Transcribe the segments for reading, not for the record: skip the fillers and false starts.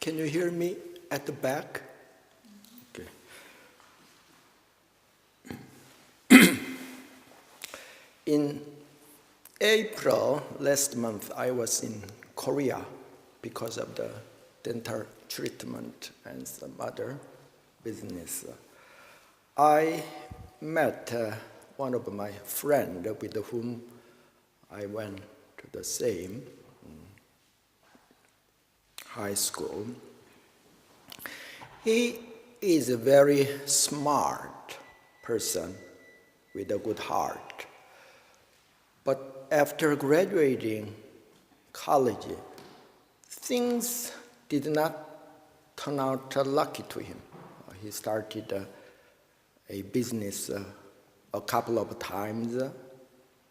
Can you hear me at the back? Okay. In April last month, I was in Korea because of the dental treatment and some other business. I met one of my friends with whom I went to the same high school. He is a very smart person with a good heart. But after graduating college, things did not turn out lucky to him. He started a business a couple of times,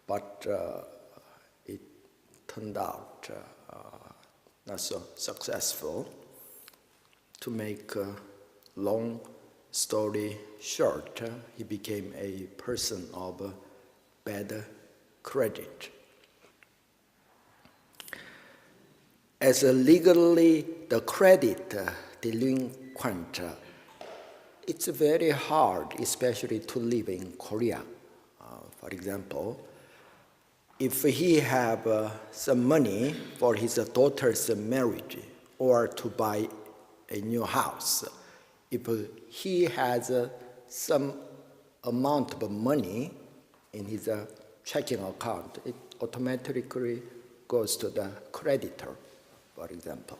but it turned out not so successful. To make a long story short, he became a person of bad credit. As a legally the credit delinquent, it's very hard, especially to live in Korea. For example, if he have some money for his daughter's marriage or to buy a new house, if he has some amount of money in his checking account, it automatically goes to the creditor, for example.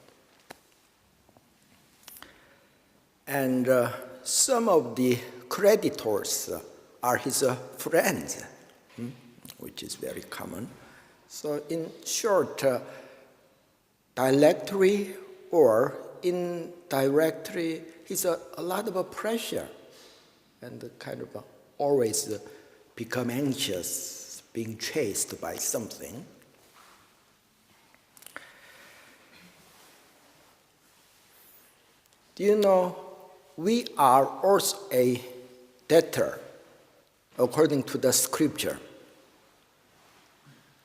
And some of the creditors are his friends, which is very common. So in short, directly or indirectly, he's a lot of pressure and kind of always become anxious, being chased by something. Do you know, we are also a debtor according to the scripture.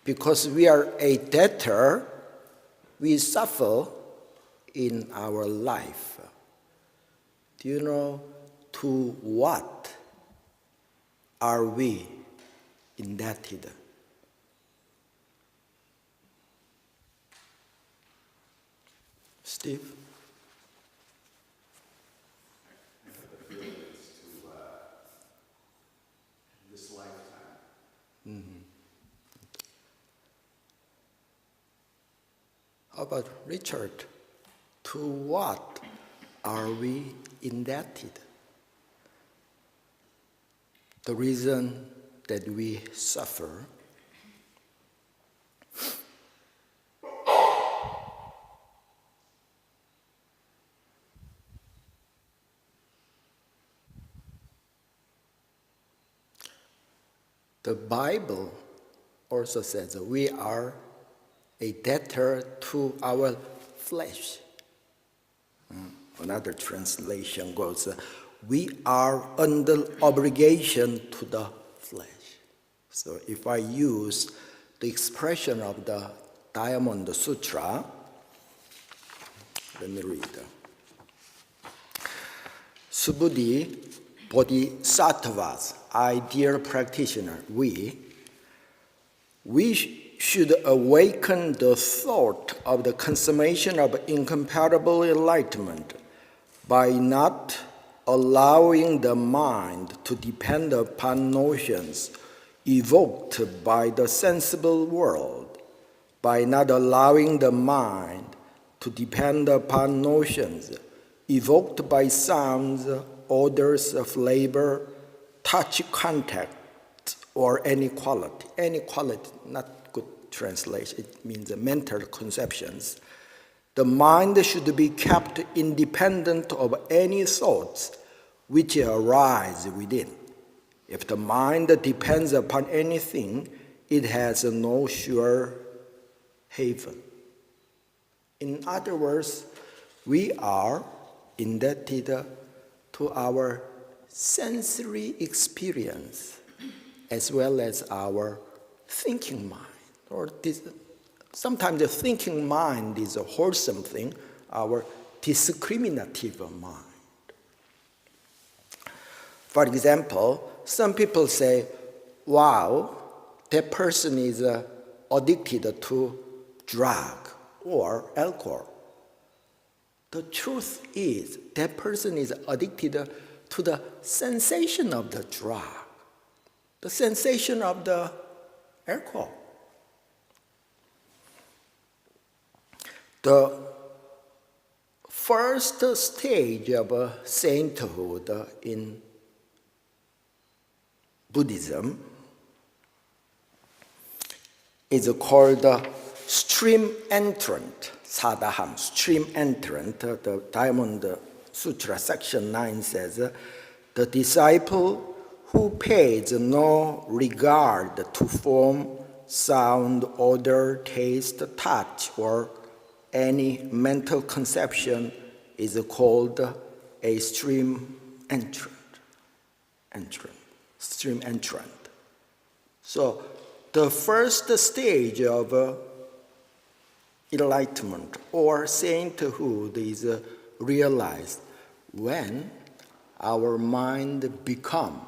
Because we are a debtor, we suffer in our life. Do you know to what are we indebted? Steve? I feel it's to this lifetime. Mm-hmm. How about Richard? To what are we indebted? The reason that we suffer. The Bible also says that we are a debtor to our flesh. Another translation goes, we are under obligation to the flesh. So if I use the expression of the Diamond Sutra, let me read. Subhuddhi Bodhisattvas, ideal practitioner, we should awaken the thought of the consummation of incomparable enlightenment by not allowing the mind to depend upon notions evoked by the sensible world, by not allowing the mind to depend upon notions evoked by sounds, odors, flavor, touch, contact, or any quality. Any quality, not good translation, it means mental conceptions. The mind should be kept independent of any thoughts which arise within. If the mind depends upon anything, it has no sure haven. In other words, we are indebted to our sensory experience as well as our thinking mind. Or sometimes the thinking mind is a wholesome thing. Our discriminative mind. For example, some people say, wow, that person is addicted to drug or alcohol. The truth is that person is addicted to the sensation of the drug, the sensation of the alcohol. The first stage of sainthood in Buddhism is called stream entrant, sadhaham, stream entrant. The Diamond Sutra, section 9 says, the disciple who pays no regard to form, sound, odor, taste, touch, or any mental conception is called a stream entrant. Stream entrant. So the first stage of enlightenment or sainthood is realized when our mind become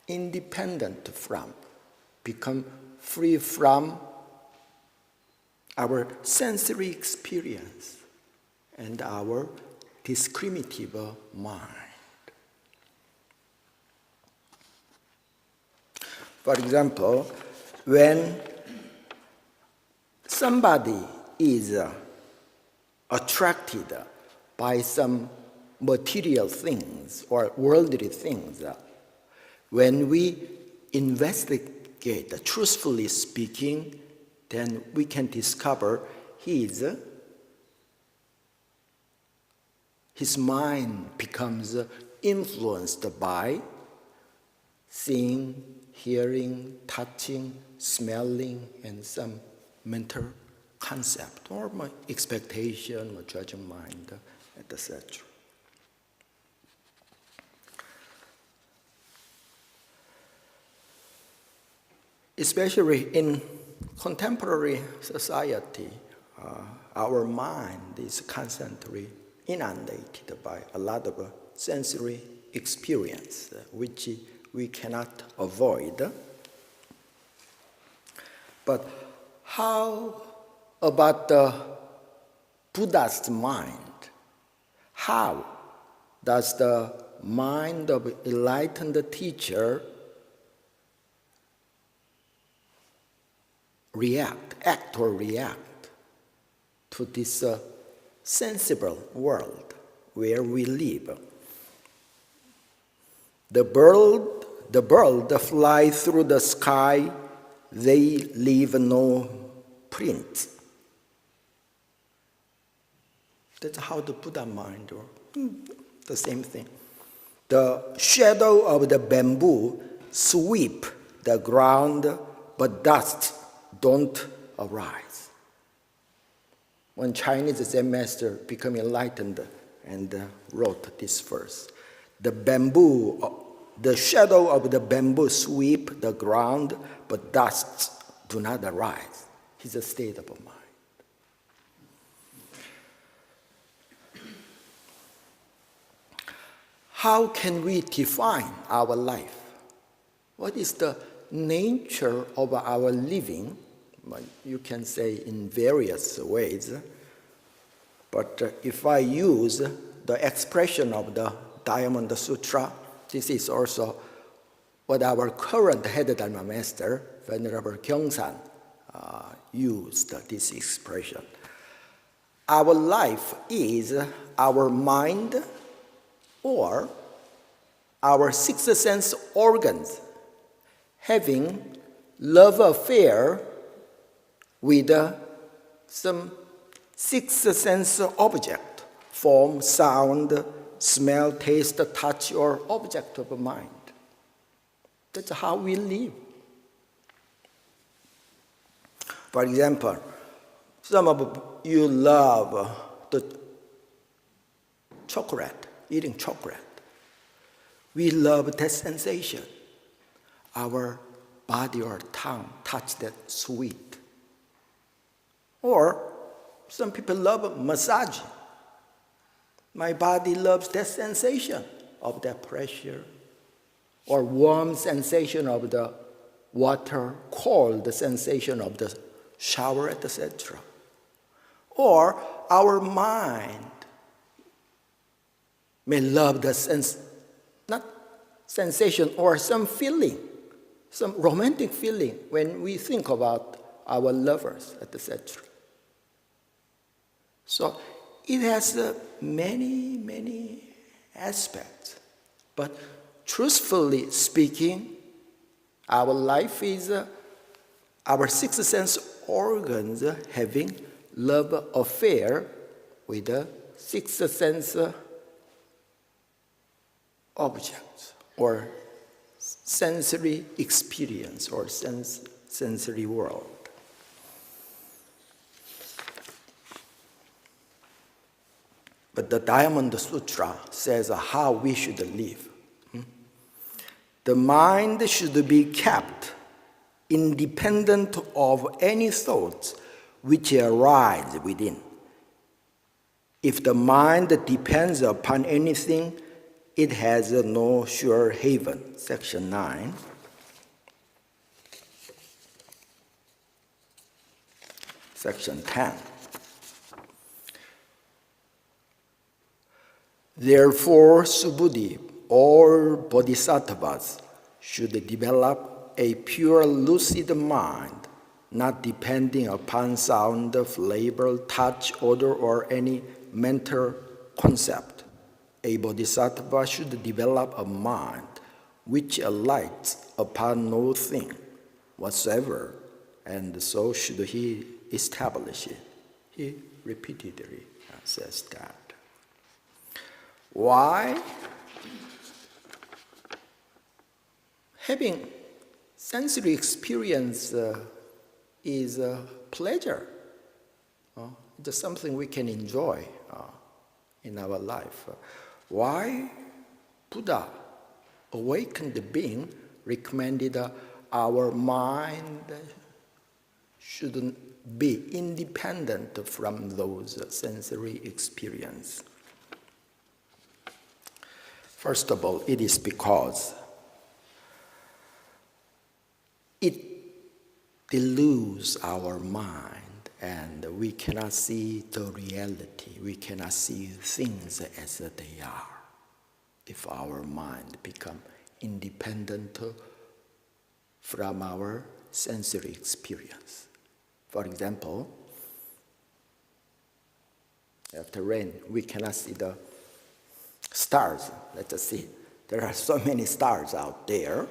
independent from, become free from our sensory experience and our discriminative mind. For example, when somebody is attracted by some material things or worldly things, when we investigate, truthfully speaking, then we can discover his mind becomes influenced by seeing, hearing, touching, smelling, and some mental concept or my expectation or judgment mind, etc. Especially in contemporary society, our mind is constantly inundated by a lot of sensory experience, which we cannot avoid. But how about the Buddha's mind? How does the mind of enlightened teacher act or react to this sensible world where we live? The bird fly through the sky, they leave no print. That's how the Buddha mind works. The same thing. The shadow of the bamboo sweep the ground, but dust don't arise. One Chinese Zen master became enlightened and wrote this verse. The shadow of the bamboo sweep the ground, but dust do not arise. It's a state of mind. How can we define our life? What is the nature of our living? Well, you can say in various ways, but if I use the expression of the Diamond Sutra, this is also what our current head Dharma master, Venerable Gyeongsan, used this expression. Our life is our mind or our sixth sense organs having love affair with some sixth sense object, form, sound, smell, taste, touch, or object of mind. That's how we live. For example, some of you love the chocolate, eating chocolate. We love that sensation. Our body or tongue touch that sweet. Or some people love massage. My body loves that sensation of that pressure, or warm sensation of the water, cold sensation of the shower, etc. Or our mind may love the not sensation or some feeling, some romantic feeling when we think about our lovers, etc. So it has many, many aspects. But truthfully speaking, our life is our sixth sense organs having love affair with the sixth sense objects or sensory experience or sensory world. But the Diamond Sutra says how we should live. The mind should be kept independent of any thoughts which arise within. If the mind depends upon anything, it has no sure haven. Section 9. Section 10. Therefore, Subhuti, all bodhisattvas should develop a pure lucid mind, not depending upon sound, flavor, touch, odor, or any mental concept. A bodhisattva should develop a mind which alights upon no thing whatsoever, and so should he establish it. He repeatedly says that. Why? Having sensory experience is a pleasure. It's something we can enjoy in our life. Why Buddha, awakened being, recommended our mind shouldn't be independent from those sensory experiences? First of all, it is because it deludes our mind and we cannot see the reality. We cannot see things as they are if our mind becomes independent from our sensory experience. For example, after rain, we cannot see the stars. Let us see. There are so many stars out there.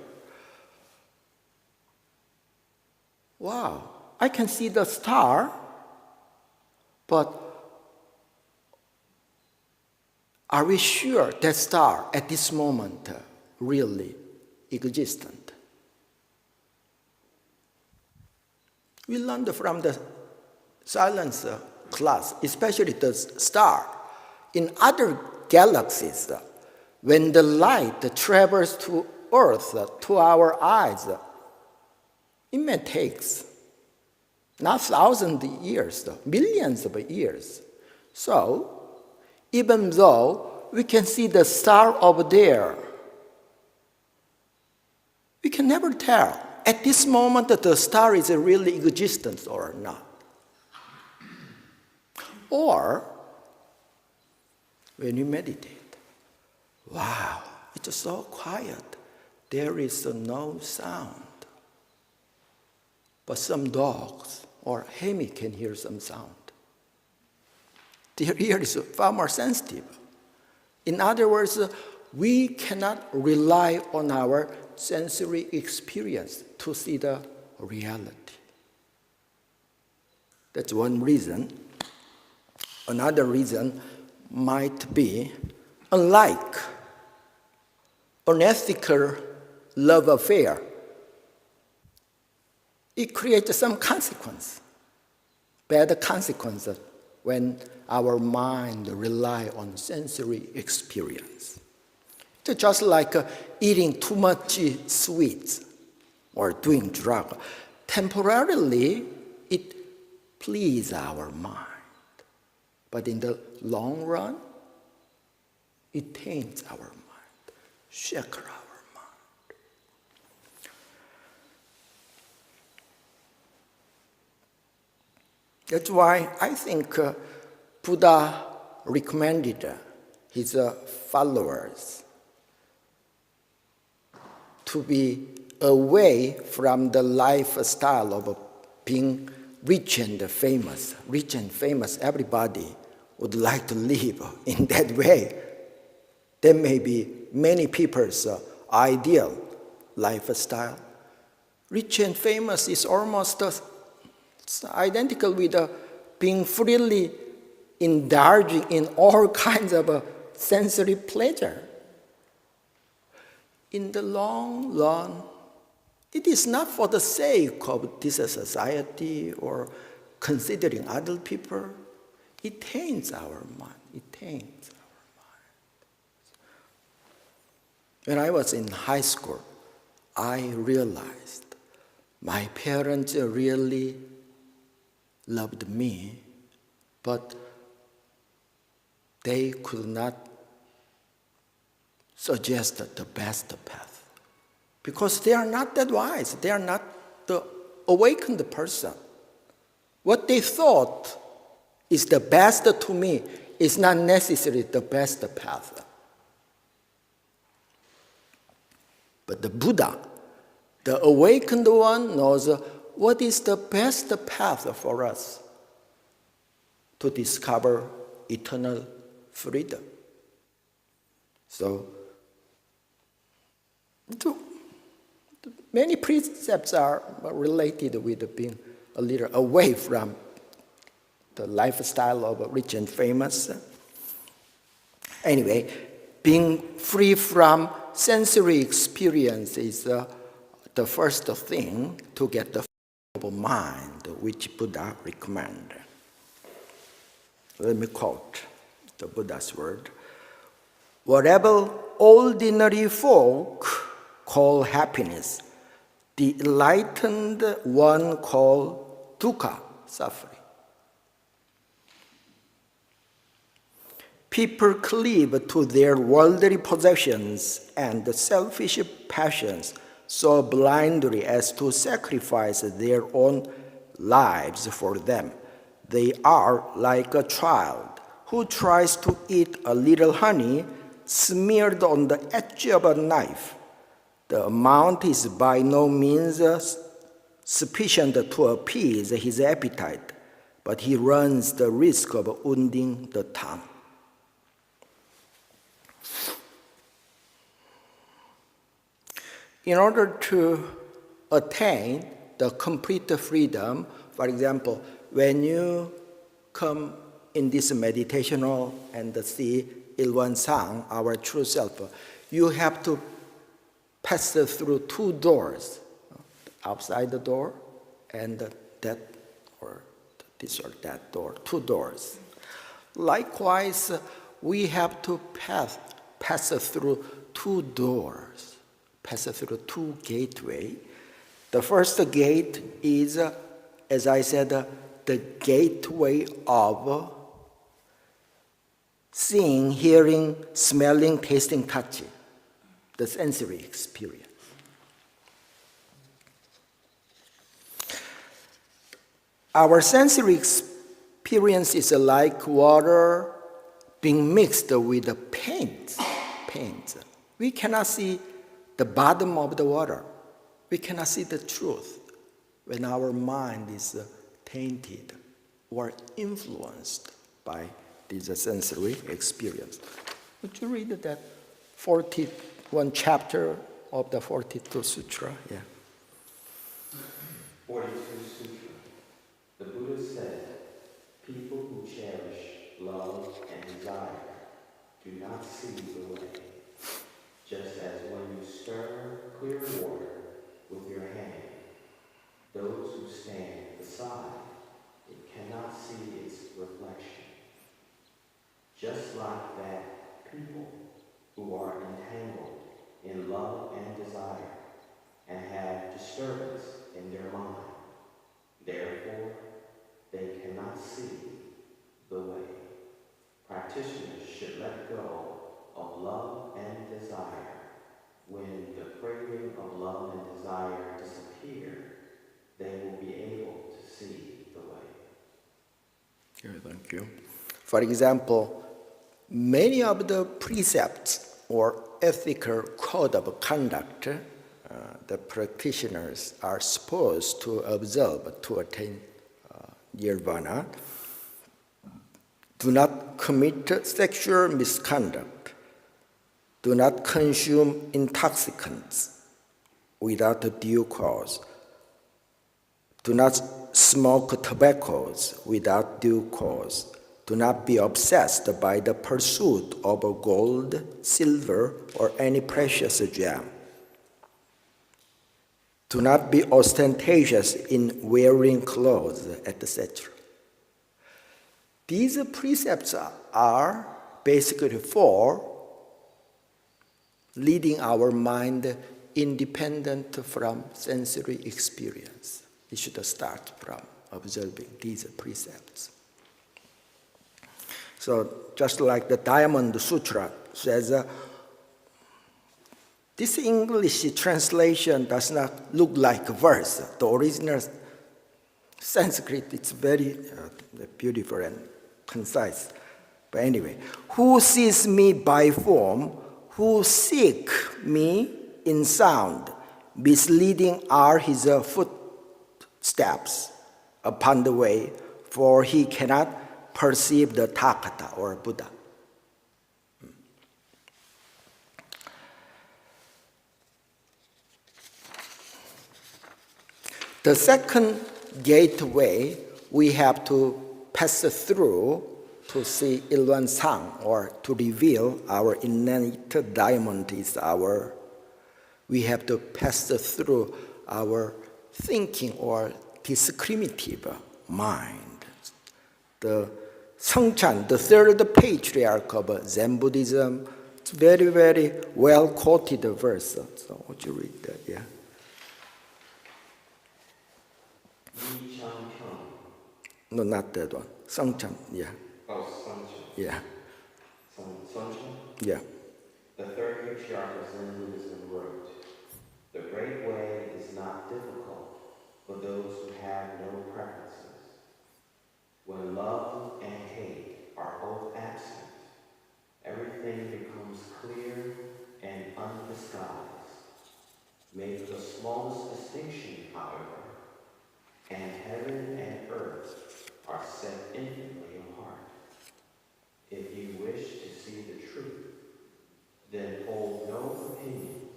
Wow, I can see the star, but are we sure that star at this moment really existent? We learned from the science class, especially the star. In other galaxies, when the light travels to Earth, to our eyes, it may take not thousands of years, millions of years. So, even though we can see the star over there, we can never tell at this moment that the star is really existent or not. Or, when you meditate, wow, it's so quiet. There is no sound. But some dogs or Hemi can hear some sound. Their ear is far more sensitive. In other words, we cannot rely on our sensory experience to see the reality. That's one reason. Another reason might be, unlike unethical love affair, it creates some consequence, bad consequences when our mind relies on sensory experience. It's just like eating too much sweets or doing drugs. Temporarily, it pleases our mind. But in the long run, It taints our mind, shackles our mind. That's why I think Buddha recommended his followers to be away from the lifestyle of being rich and famous. Rich and famous, everybody would like to live in that way. That may be many people's ideal lifestyle. Rich and famous is almost identical with being freely indulging in all kinds of sensory pleasure. In the long run, it is not for the sake of this society or considering other people. It taints our mind. It taints our mind. When I was in high school, I realized my parents really loved me, but they could not suggest the best path because they are not that wise. They are not the awakened person. What they thought is the best to me is not necessarily the best path. But the Buddha, the awakened one, knows what is the best path for us to discover eternal freedom. So, many precepts are related with being a little away from the lifestyle of rich and famous. Anyway, being free from sensory experience is the first thing to get the freedom of mind, which Buddha recommends. Let me quote the Buddha's word. Whatever ordinary folk call happiness, the enlightened one call dukkha, suffering. People cleave to their worldly possessions and selfish passions so blindly as to sacrifice their own lives for them. They are like a child who tries to eat a little honey smeared on the edge of a knife. The amount is by no means sufficient to appease his appetite, but he runs the risk of wounding the tongue. In order to attain the complete freedom, for example, when you come in this meditation hall and see Ilwan-sang, our true self, you have to pass through two doors, outside the door and that or this or that door, two doors. Likewise, we have to pass through two doors, pass through two gateways. The first gate is, as I said, the gateway of seeing, hearing, smelling, tasting, touching, the sensory experience. Our sensory experience is like water being mixed with the paint. We cannot see the bottom of the water. We cannot see the truth when our mind is tainted or influenced by this sensory experience. Would you read that 41 chapter of the 42 Sutra? Yeah. 42 Sutra. The Buddha said, people who cherish love and desire do not see the way. Just as when you stir clear water with your hand, those who stand beside it cannot see its reflection. Just like that, people who are entangled in love and desire and have disturbance in their mind, therefore, they cannot see the way. Practitioners should let go of of love and desire. When the craving of love and desire disappear, they will be able to see the way. Okay, thank you. For example, many of the precepts or ethical code of conduct the practitioners are supposed to observe to attain nirvana. Do not commit sexual misconduct. Do not consume intoxicants without a due cause. Do not smoke tobaccos without due cause. Do not be obsessed by the pursuit of gold, silver, or any precious gem. Do not be ostentatious in wearing clothes, etc. These precepts are basically for leading our mind independent from sensory experience. We should start from observing these precepts. So just like the Diamond Sutra says, this English translation does not look like a verse. The original Sanskrit, it's very beautiful and concise. But anyway, who sees me by form, who seek me in sound, misleading are his footsteps upon the way, for he cannot perceive the Tathagata or Buddha. The second gateway we have to pass through to see Ilwan-sang or to reveal our innate diamond is we have to pass through our thinking or discriminative mind. The Songchan, the third patriarch of Zen Buddhism, it's very, very well quoted verse. So would you read that? Yeah. No, not that one. Songchan, yeah. Oh, Songchan. Yeah. Songchan? Yeah. The third patriarch of Zen Buddhism wrote, "The great way is not difficult for those who have no preferences. When love and hate are both absent, everything becomes clear and undisguised. Make the smallest distinction, however, and heaven and earth are set infinitely apart. If you wish to see the truth, then hold no opinions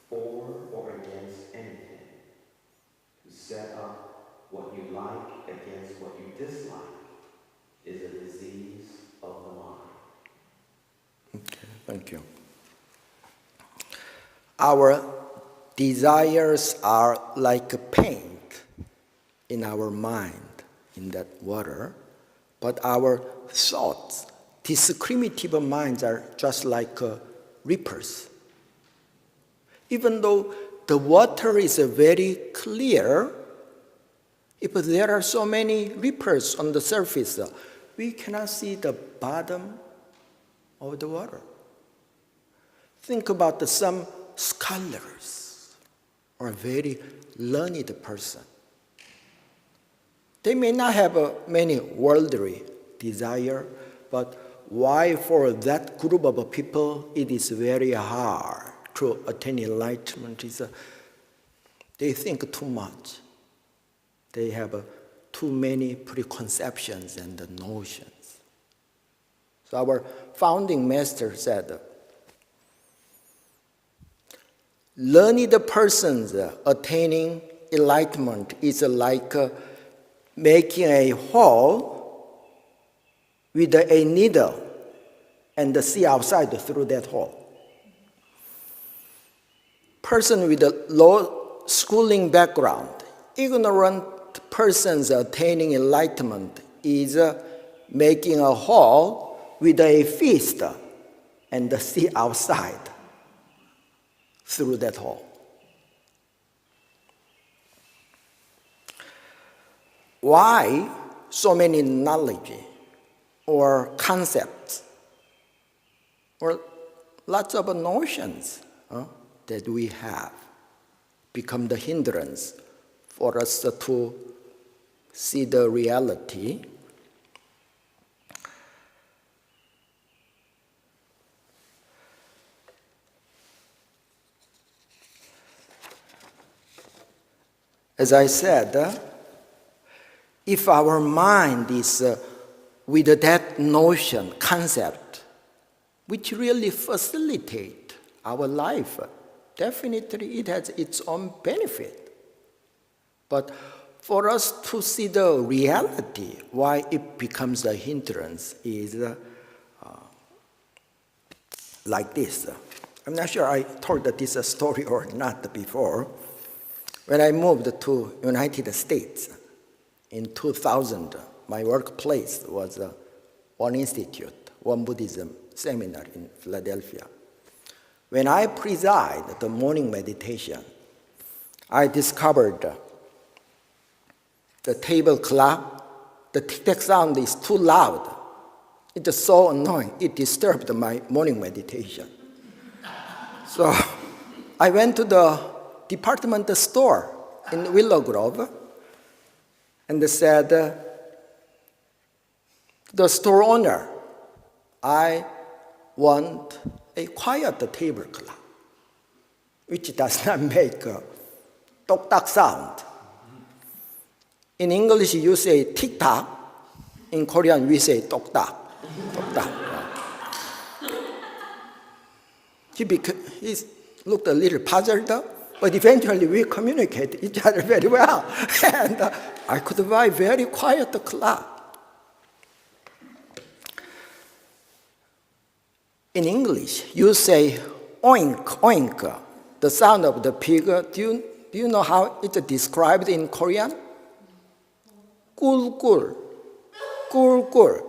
for or against anything. To set up what you like against what you dislike is a disease of the mind." Okay, thank you. Our desires are like a paint in our mind, in that water, but our thoughts, discriminative minds, are just like rippers. Even though the water is very clear, if there are so many ripples on the surface, we cannot see the bottom of the water. Think about some scholars or very learned person. They may not have many worldly desire, but why for that group of people it is very hard to attain enlightenment is they think too much. They have too many preconceptions and notions. So our founding master said, learned persons attaining enlightenment is like making a hole with a needle and see outside through that hole. Person with a low schooling background, ignorant persons attaining enlightenment is making a hole with a fist and see outside through that hole. Why so many knowledge or concepts or lots of notions that we have become the hindrance for us to see the reality. As I said, if our mind is with that notion, concept, which really facilitate our life, definitely it has its own benefit. But for us to see the reality, why it becomes a hindrance is like this. I'm not sure I told this story or not before. When I moved to United States in 2000, my workplace was one institute, one Buddhism seminar in Philadelphia. When I preside the morning meditation, I discovered the table clock, the tic-tac sound is too loud. It is so annoying. It disturbed my morning meditation. So I went to the department store in Willow Grove and said, the store owner, I want a quiet table clock, which does not make a tok-tak sound. In English, you say tik-tak. In Korean, we say tok-tak. Tok-tak. He looked a little puzzled, but eventually we communicate each other very well. And I could buy very quiet clock. In English, you say oink, oink, the sound of the pig. Do you know how it's described in Korean? Kul, kul, kul, kul.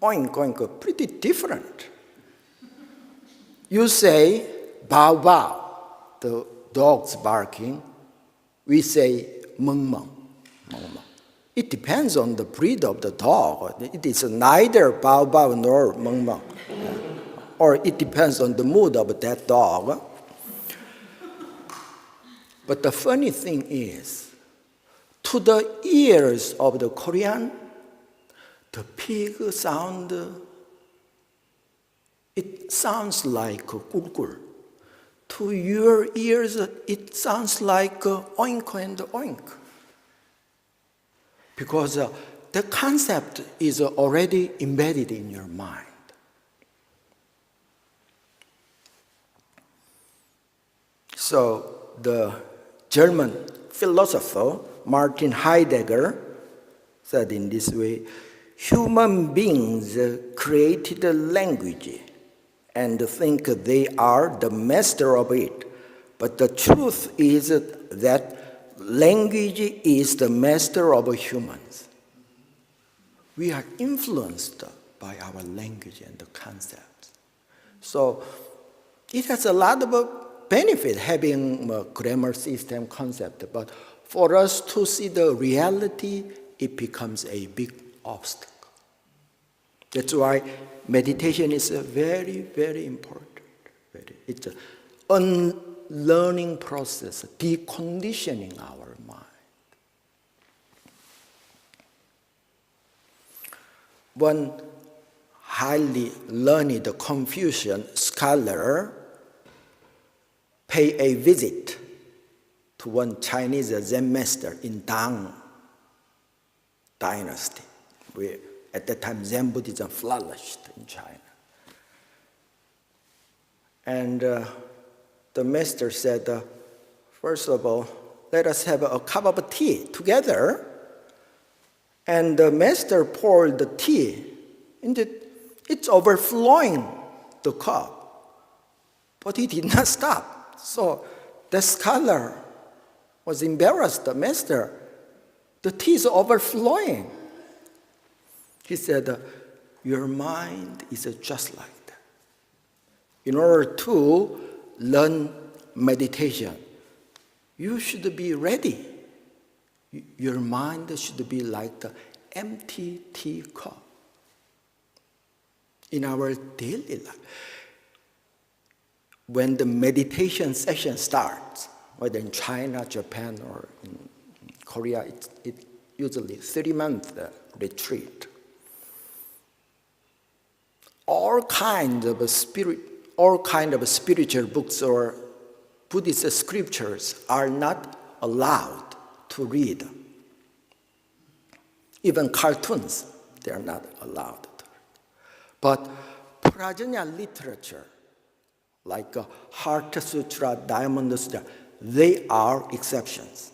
Oink, oink, pretty different. You say bow, bow, the dog's barking. We say meng, meng, meng, meng. It depends on the breed of the dog. It is neither bow, bow nor meng, meng. Or it depends on the mood of that dog. But the funny thing is, to the ears of the Korean, the pig sound, it sounds like kulkul. To your ears, it sounds like oink and oink. Because the concept is already embedded in your mind. So the German philosopher Martin Heidegger said in this way, human beings created a language and think they are the master of it. But the truth is that language is the master of humans. We are influenced by our language and the concepts. So it has a lot of benefit having a grammar system concept, but for us to see the reality, it becomes a big obstacle. That's why meditation is very, very important. It's an unlearning process, deconditioning our mind. One highly learned Confucian scholar paid a visit to one Chinese Zen master in Tang dynasty, where at that time Zen Buddhism flourished in China. And the master said, first of all, let us have a cup of tea together. And the master poured the tea, and it's overflowing the cup. But he did not stop. So the scholar was embarrassed. The master, the tea is overflowing. He said, your mind is just like that. In order to learn meditation, you should be ready. Your mind should be like the empty tea cup. In our daily life, when the meditation session starts, whether in China, Japan, or in Korea, it's usually 3-month retreat. All kind of spiritual books or Buddhist scriptures are not allowed to read. Even cartoons, they are not allowed to read. But Prajna literature, like Heart Sutra, Diamond Sutra, they are exceptions.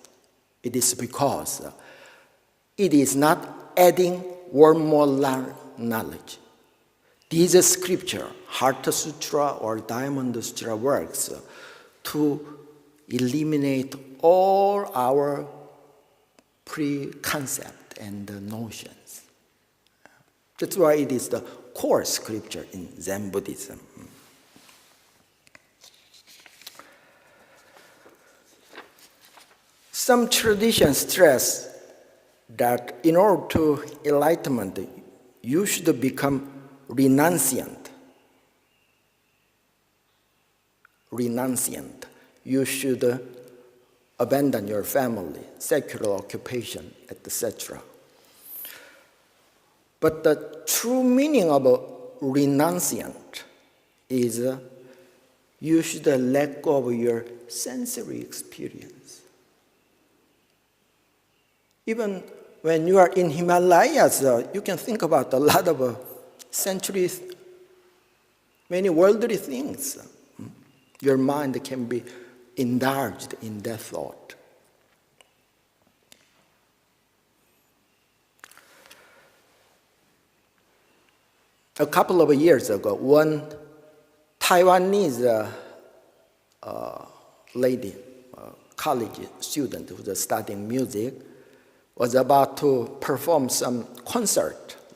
It is because it is not adding one more knowledge. These scripture, Heart Sutra or Diamond Sutra works to eliminate all our preconcept and notions. That's why it is the core scripture in Zen Buddhism. Some traditions stress that in order to enlightenment, you should become renunciant. You should abandon your family, secular occupation, etc. But the true meaning of a renunciant is you should let go of your sensory experience. Even when you are in Himalayas, you can think about a lot of centuries, many worldly things. Your mind can be indulged in that thought. A couple of years ago, one Taiwanese lady, college student who was studying music, was about to perform some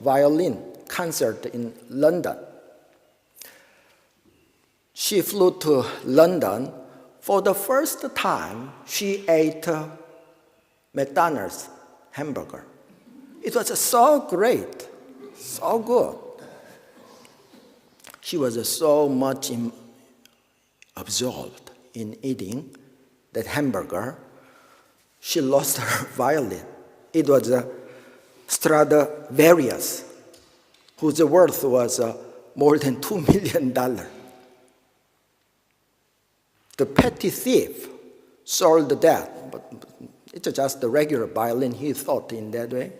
violin concert in London. She flew to London. For the first time, she ate McDonald's hamburger. It was so great, so good. She was so much absorbed in eating that hamburger, she lost her violin. It was a Stradivarius, whose worth was more than $2 million. The petty thief sold that, but it's just a regular violin, he thought in that way.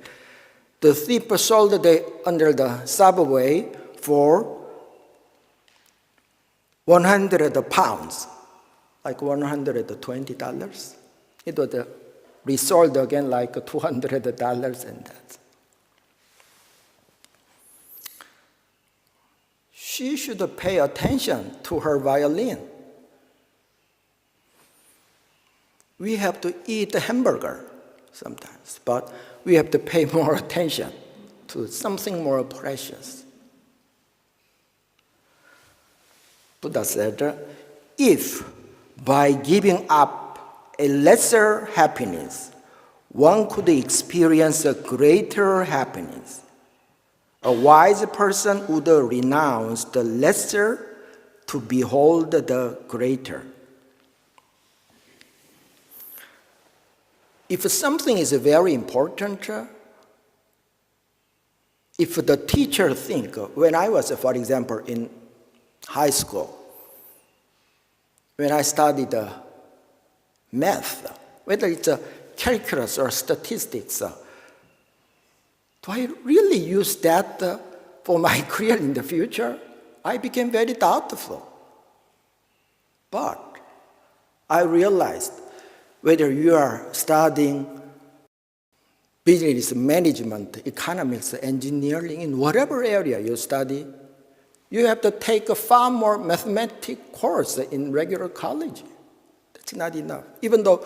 The thief sold it under the subway for 100 pounds, like $120. It was resold again like $200 and that. She should pay attention to her violin. We have to eat a hamburger sometimes, but we have to pay more attention to something more precious. Buddha said, if by giving up a lesser happiness, one could experience a greater happiness, a wise person would renounce the lesser to behold the greater. If something is very important, if the teacher think, when I was, for example, in high school, when I studied math, whether it's calculus or statistics, do I really use that for my career in the future? I became very doubtful. But I realized whether you are studying business management, economics, engineering, in whatever area you study, you have to take a far more mathematics course in regular college. That's not enough, even though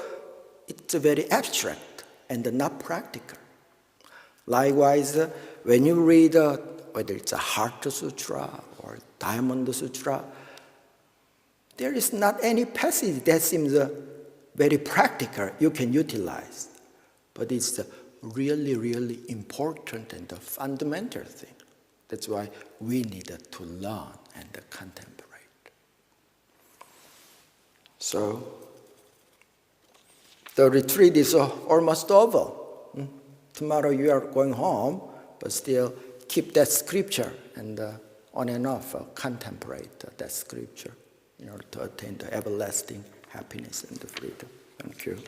it's very abstract and not practical. Likewise, when you read, whether it's a Heart Sutra or Diamond Sutra, there is not any passage that seems very practical you can utilize. But it's a really, really important and a fundamental thing. That's why we need to learn and contemplate. So, the retreat is almost over. Tomorrow you are going home, but still keep that scripture and on and off contemplate that scripture in order to attain the everlasting happiness and the freedom. Thank you.